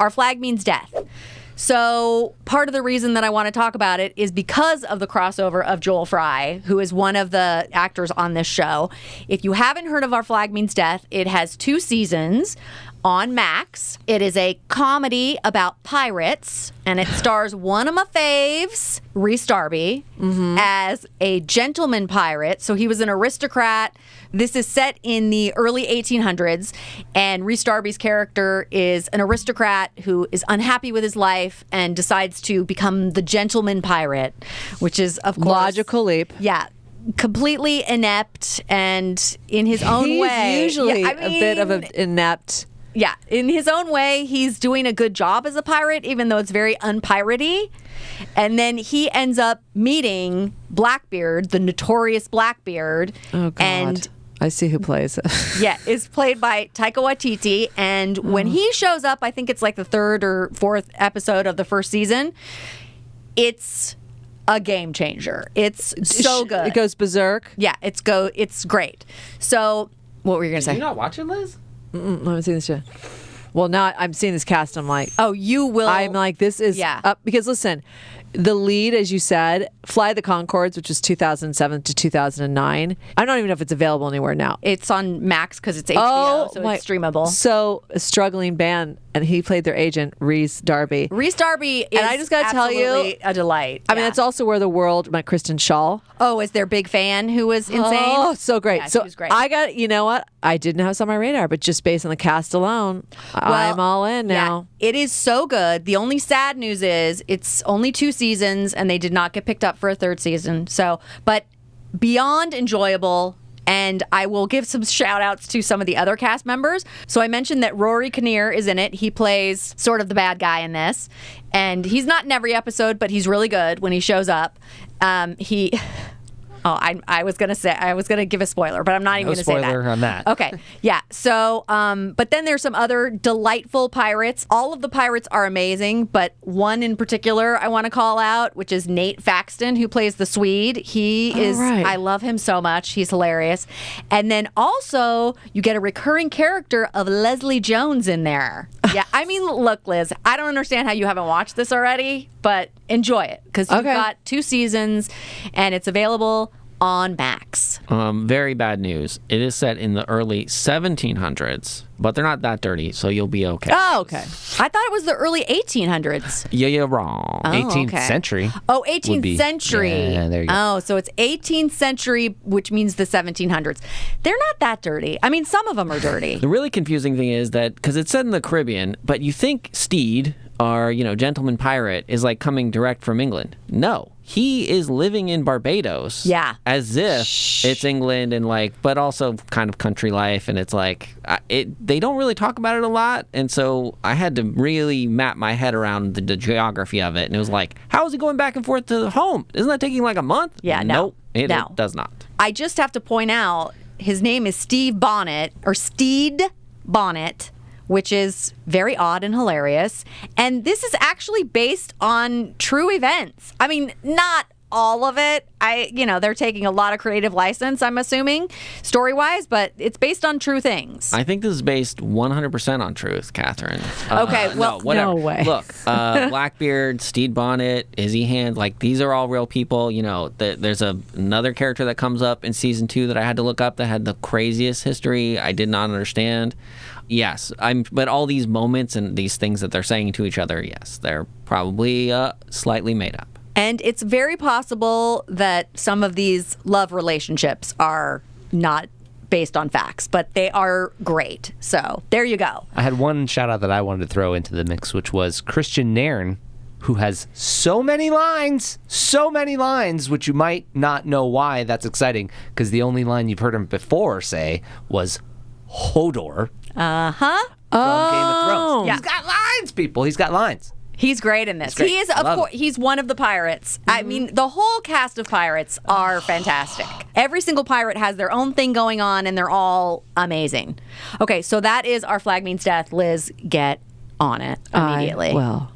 our flag means death. So part of the reason that I want to talk about it is because of the crossover of Joel Fry, who is one of the actors on this show. If you haven't heard of Our Flag Means Death, it has 2 seasons on Max. It is a comedy about pirates, and it stars one of my faves, Rhys Darby, as a gentleman pirate. So he was an aristocrat. This is set in the early 1800s, and Rhys Darby's character is an aristocrat who is unhappy with his life and decides to become the gentleman pirate, which is, of course... Logical leap. Yeah. Completely inept and in his own way. He's usually a bit of an inept... Yeah, in his own way, he's doing a good job as a pirate, even though it's very unpiratey. And then he ends up meeting Blackbeard, the notorious Blackbeard. Oh, God. And I see who plays it. yeah, is played by Taika Waititi. And when he shows up, I think it's like the 3rd or 4th episode of the first season, it's a game changer. It's so good. It goes berserk. Yeah, it's great. So, what were you going to say? Did you not watch it, Liz? I haven't seen this yet. Well, now I'm seeing this cast. I'm like, oh, you will. I'm like, this is up because listen, the lead, as you said, Fly the Conchords, which was 2007 to 2009. I don't even know if it's available anywhere now. It's on Max because it's HBO, so it's streamable. So a struggling band, and he played their agent, Rhys Darby. Rhys Darby is, and I just got to tell you, a delight. I mean, that's also where the world met Kristen Shaw. Oh, is their big fan who was insane? Oh, so great. Yeah, so she was great. I got, you know what? I didn't have this on my radar, but just based on the cast alone, I'm all in now. Yeah, it is so good. The only sad news is it's only 2 seasons, and they did not get picked up for a 3rd season. So, but beyond enjoyable. And I will give some shout outs to some of the other cast members. So I mentioned that Rory Kinnear is in it. He plays sort of the bad guy in this. And he's not in every episode, but he's really good when he shows up. I was gonna give a spoiler, but I'm not even gonna say that. No spoiler on that. Okay, yeah. So, but then there's some other delightful pirates. All of the pirates are amazing, but one in particular I want to call out, which is Nate Faxon, who plays the Swede. He is. Right. I love him so much. He's hilarious. And then also you get a recurring character of Leslie Jones in there. Yeah, I mean, look, Liz, I don't understand how you haven't watched this already, but enjoy it because you've got 2 seasons and it's available on Max. Very bad news. It is set in the early 1700s, but they're not that dirty, so you'll be okay. Oh, okay. I thought it was the early 1800s. Yeah, you're wrong. 18th century. Oh, 18th century. Yeah, there you go. Oh, so it's 18th century, which means the 1700s. They're not that dirty. I mean, some of them are dirty. The really confusing thing is that, because it's set in the Caribbean, but you think Steed, our, gentleman pirate, is like coming direct from England. No. He is living in Barbados. Yeah. As if it's England and but also kind of country life. And it's they don't really talk about it a lot. And so I had to really map my head around the geography of it. And it was like, how is he going back and forth to home? Isn't that taking like a month? Yeah, Nope, no. it does not. I just have to point out, his name is Steed Bonnet, which is very odd and hilarious. And this is actually based on true events. I mean, not all of it. They're taking a lot of creative license, I'm assuming, story-wise, but it's based on true things. I think this is based 100% on truth, Catherine. Okay, well, no, whatever. No way. Look, Blackbeard, Steed Bonnet, Izzy Hand, these are all real people. There's another character that comes up in season 2 that I had to look up that had the craziest history I did not understand. Yes, but all these moments and these things that they're saying to each other, yes, they're probably slightly made up. And it's very possible that some of these love relationships are not based on facts, but they are great. So there you go. I had one shout out that I wanted to throw into the mix, which was Kristian Nairn, who has so many lines, which you might not know why that's exciting, because the only line you've heard him before say was Hodor. Uh-huh. From Game of Thrones. Yeah. He's got lines, people. He's got lines. He's great in this. He's great. He is, I of love course, him. he's one of the pirates. I mean, the whole cast of pirates are fantastic. Every single pirate has their own thing going on, and they're all amazing. Okay, so that is Our Flag Means Death. Liz, get on it immediately. Well,